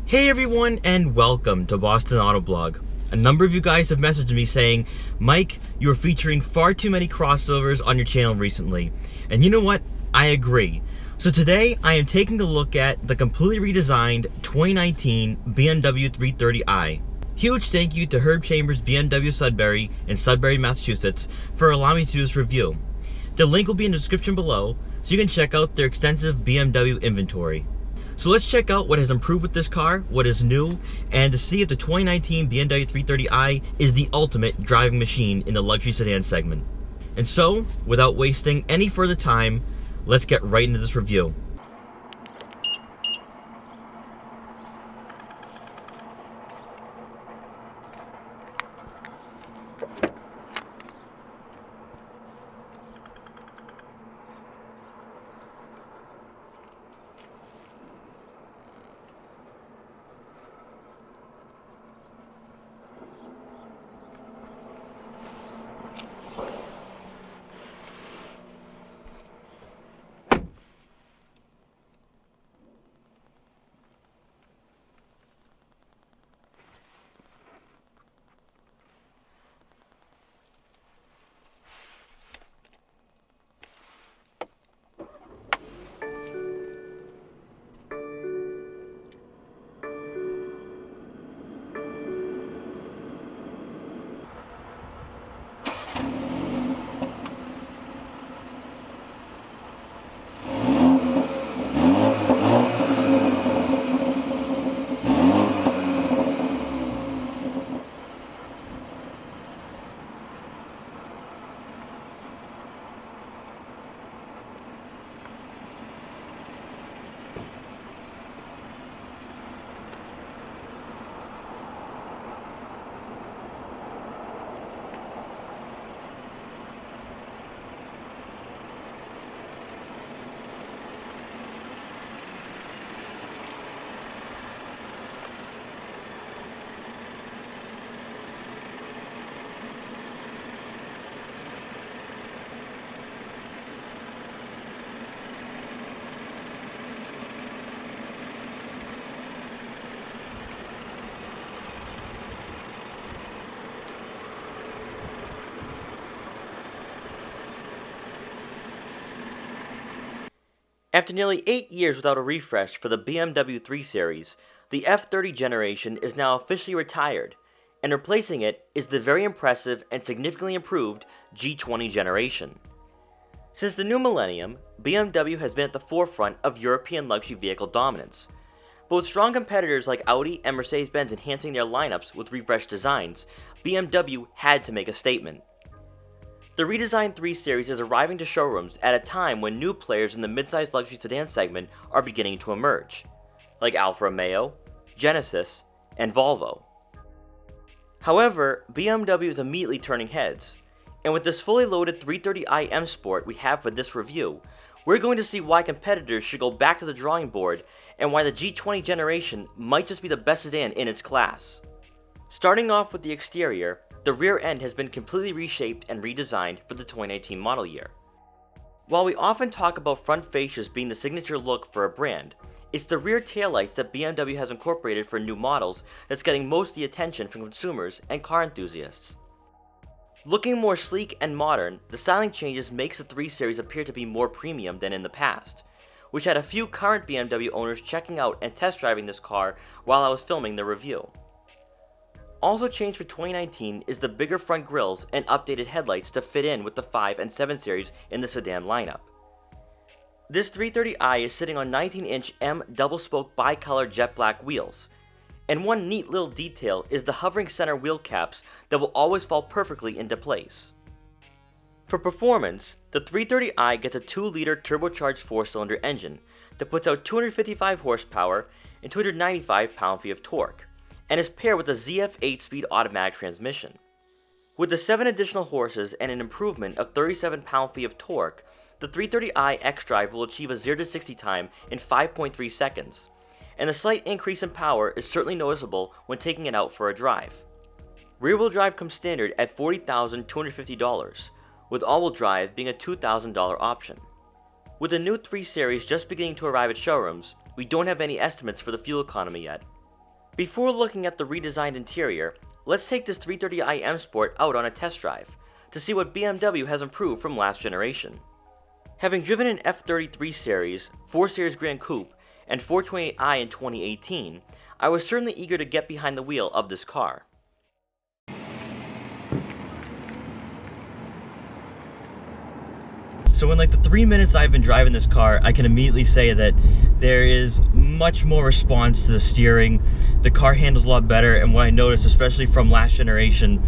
Hey everyone, and welcome to Boston Autoblog. A number of you guys have messaged me saying, Mike, you're featuring far too many crossovers on your channel recently. And you know what? I agree. So today, I am taking a look at the completely redesigned 2019 BMW 330i. Huge thank you to Herb Chambers BMW Sudbury in Sudbury, Massachusetts for allowing me to do this review. The link will be in the description below, so you can check out their extensive BMW inventory. So let's check out what has improved with this car, what is new, and to see if the 2019 BMW 330i is the ultimate driving machine in the luxury sedan segment. And so, without wasting any further time, let's get right into this review. After nearly 8 years without a refresh for the BMW 3 Series, the F30 generation is now officially retired, and replacing it is the very impressive and significantly improved G20 generation. Since the new millennium, BMW has been at the forefront of European luxury vehicle dominance. But with strong competitors like Audi and Mercedes-Benz enhancing their lineups with refreshed designs, BMW had to make a statement. The redesigned 3 Series is arriving to showrooms at a time when new players in the mid-sized luxury sedan segment are beginning to emerge, like Alfa Romeo, Genesis, and Volvo. However, BMW is immediately turning heads, and with this fully loaded 330i M Sport we have for this review, we're going to see why competitors should go back to the drawing board and why the G20 generation might just be the best sedan in its class. Starting off with the exterior, the rear end has been completely reshaped and redesigned for the 2019 model year. While we often talk about front fascias being the signature look for a brand, it's the rear taillights that BMW has incorporated for new models that's getting most of the attention from consumers and car enthusiasts. Looking more sleek and modern, the styling changes makes the 3 Series appear to be more premium than in the past, which had a few current BMW owners checking out and test driving this car while I was filming the review. Also changed for 2019 is the bigger front grills and updated headlights to fit in with the 5 and 7 Series in the sedan lineup. This 330i is sitting on 19-inch M double-spoke bi-color jet black wheels, and one neat little detail is the hovering center wheel caps that will always fall perfectly into place. For performance, the 330i gets a 2-liter turbocharged 4-cylinder engine that puts out 255 horsepower and 295 pound-feet of torque, and is paired with a ZF 8-speed automatic transmission. With the 7 additional horses and an improvement of 37 pound-feet of torque, the 330i xDrive will achieve a 0 to 60 time in 5.3 seconds, and a slight increase in power is certainly noticeable when taking it out for a drive. Rear-wheel drive comes standard at $40,250, with all-wheel drive being a $2,000 option. With the new 3 Series just beginning to arrive at showrooms, we don't have any estimates for the fuel economy yet. Before looking at the redesigned interior, let's take this 330i M Sport out on a test drive to see what BMW has improved from last generation. Having driven an F33 Series, 4 Series Grand Coupe, and 428i in 2018, I was certainly eager to get behind the wheel of this car. So in like the 3 minutes I've been driving this car, I can immediately say that there is much more response to the steering. The car handles a lot better, and what I noticed, especially from last generation,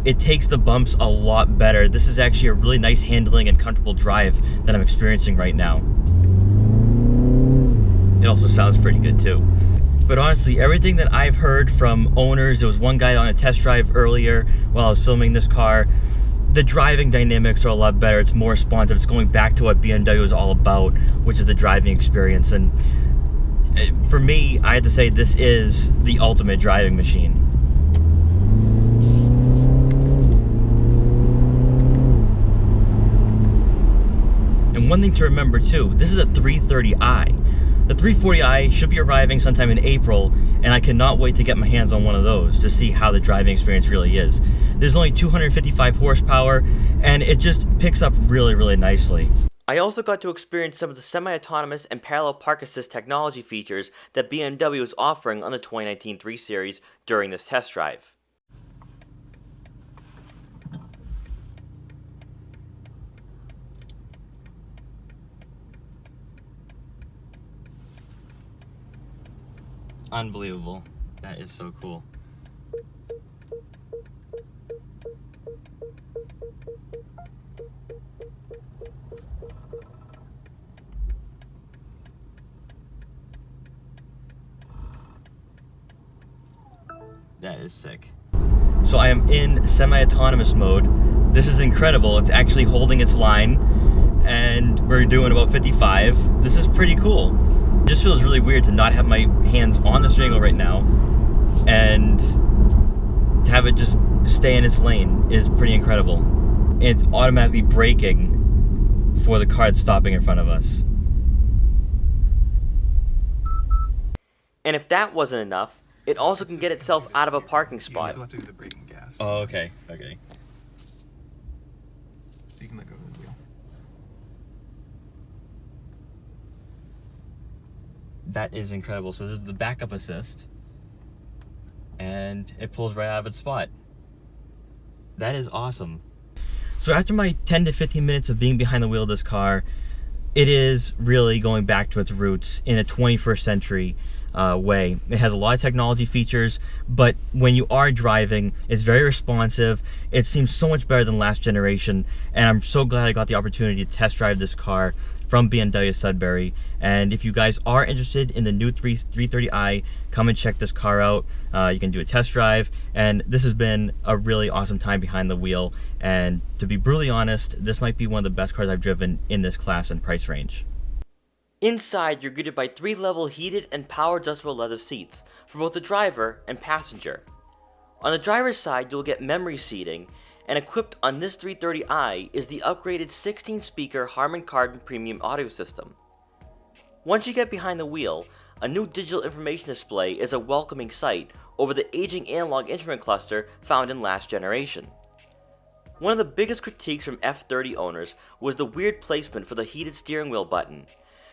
it takes the bumps a lot better. This is actually a really nice handling and comfortable drive that I'm experiencing right now. It also sounds pretty good too. But honestly, everything that I've heard from owners, there was one guy on a test drive earlier while I was filming this car, the driving dynamics are a lot better. It's more responsive. It's going back to what BMW is all about, which is the driving experience. And for me, I have to say this is the ultimate driving machine. And one thing to remember too, this is a 330i. The 340i should be arriving sometime in April, and I cannot wait to get my hands on one of those to see how the driving experience really is. There's only 255 horsepower, and it just picks up really, really nicely. I also got to experience some of the semi-autonomous and parallel park assist technology features that BMW is offering on the 2019 3 Series during this test drive. Unbelievable. That is so cool. That is sick. So I am in semi-autonomous mode. This is incredible. It's actually holding its line, and we're doing about 55. This is pretty cool. It just feels really weird to not have my hands on the steering wheel right now, and to have it just stay in its lane is pretty incredible. It's automatically braking for the car that's stopping in front of us. And if that wasn't enough, it also can get itself out of a parking spot. You still have to do the braking gas. Oh, okay, okay. So you can let go of the wheel. That is incredible. So this is the backup assist, and it pulls right out of its spot. That is awesome. So after my 10 to 15 minutes of being behind the wheel of this car, it is really going back to its roots in a 21st century way. It has a lot of technology features, but when you are driving, it's very responsive. It seems so much better than last generation, and I'm so glad I got the opportunity to test drive this car from BMW Sudbury. And if you guys are interested in the new 330i, come and check this car out. You can do a test drive, and this has been a really awesome time behind the wheel, and to be brutally honest, this might be one of the best cars I've driven in this class and price range. Inside, you're greeted by 3-level heated and power adjustable leather seats for both the driver and passenger. On the driver's side, you'll get memory seating, and equipped on this 330i is the upgraded 16-speaker Harman Kardon premium audio system. Once you get behind the wheel, a new digital information display is a welcoming sight over the aging analog instrument cluster found in last generation. One of the biggest critiques from F30 owners was the weird placement for the heated steering wheel button,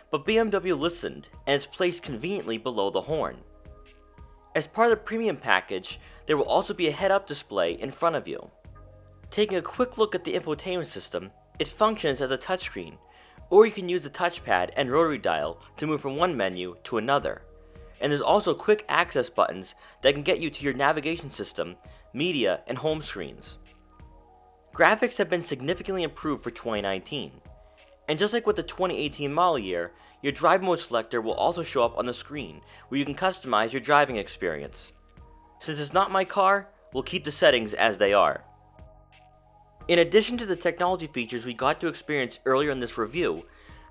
but BMW listened, and it's placed conveniently below the horn. As part of the premium package, there will also be a head-up display in front of you. Taking a quick look at the infotainment system, it functions as a touchscreen, or you can use the touchpad and rotary dial to move from one menu to another. And there's also quick access buttons that can get you to your navigation system, media, and home screens. Graphics have been significantly improved for 2019. And just like with the 2018 model year, your drive mode selector will also show up on the screen, where you can customize your driving experience. Since it's not my car, we'll keep the settings as they are. In addition to the technology features we got to experience earlier in this review,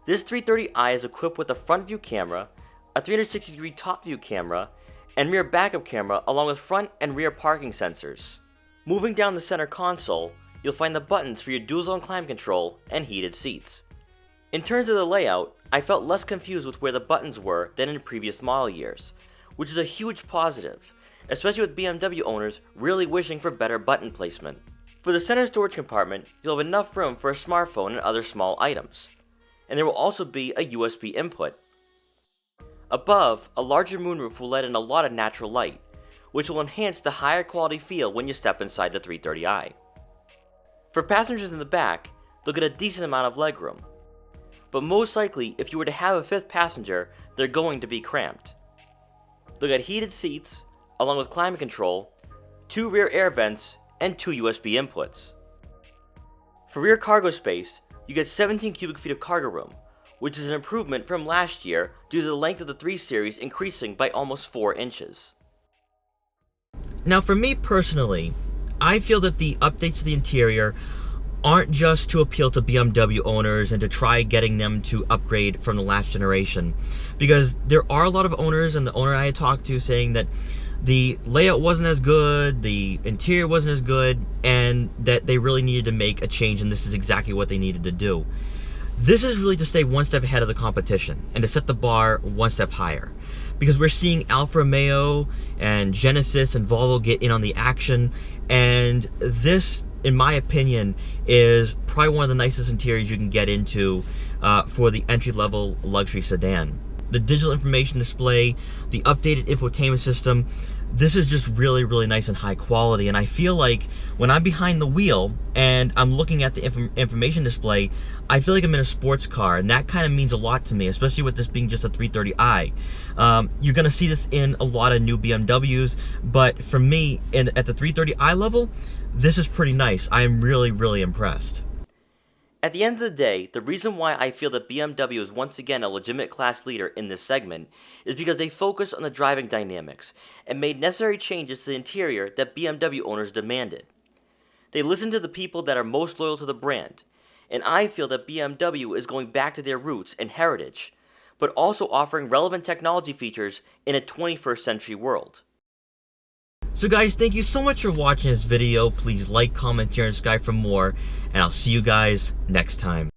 this 330i is equipped with a front view camera, a 360-degree top view camera, and rear backup camera along with front and rear parking sensors. Moving down the center console, you'll find the buttons for your dual zone climate control and heated seats. In terms of the layout, I felt less confused with where the buttons were than in previous model years, which is a huge positive, especially with BMW owners really wishing for better button placement. For the center storage compartment, you'll have enough room for a smartphone and other small items, and there will also be a USB input. Above, a larger moonroof will let in a lot of natural light, which will enhance the higher quality feel when you step inside the 330i. For passengers in the back, they'll get a decent amount of legroom, but most likely if you were to have a fifth passenger, they're going to be cramped. They'll get heated seats, along with climate control, 2 rear air vents, and 2 USB inputs. For rear cargo space, you get 17 cubic feet of cargo room, which is an improvement from last year due to the length of the 3 Series increasing by almost 4 inches. Now for me personally, I feel that the updates to the interior aren't just to appeal to BMW owners and to try getting them to upgrade from the last generation, because there are a lot of owners, and the owner I had talked to saying that the layout wasn't as good, the interior wasn't as good, and that they really needed to make a change, and this is exactly what they needed to do. This is really to stay one step ahead of the competition and to set the bar one step higher, because we're seeing Alfa Romeo and Genesis and Volvo get in on the action, and this, in my opinion, is probably one of the nicest interiors you can get into for the entry-level luxury sedan. The digital information display, the updated infotainment system, this is just really, really nice and high quality, and I feel like when I'm behind the wheel and I'm looking at the information display, I feel like I'm in a sports car, and that kind of means a lot to me, especially with this being just a 330i. You're going to see this in a lot of new BMWs, but for me, at the 330i level, this is pretty nice. I am really, really impressed. At the end of the day, the reason why I feel that BMW is once again a legitimate class leader in this segment is because they focused on the driving dynamics and made necessary changes to the interior that BMW owners demanded. They listened to the people that are most loyal to the brand, and I feel that BMW is going back to their roots and heritage, but also offering relevant technology features in a 21st century world. So guys, thank you so much for watching this video. Please like, comment, share, and subscribe for more, and I'll see you guys next time.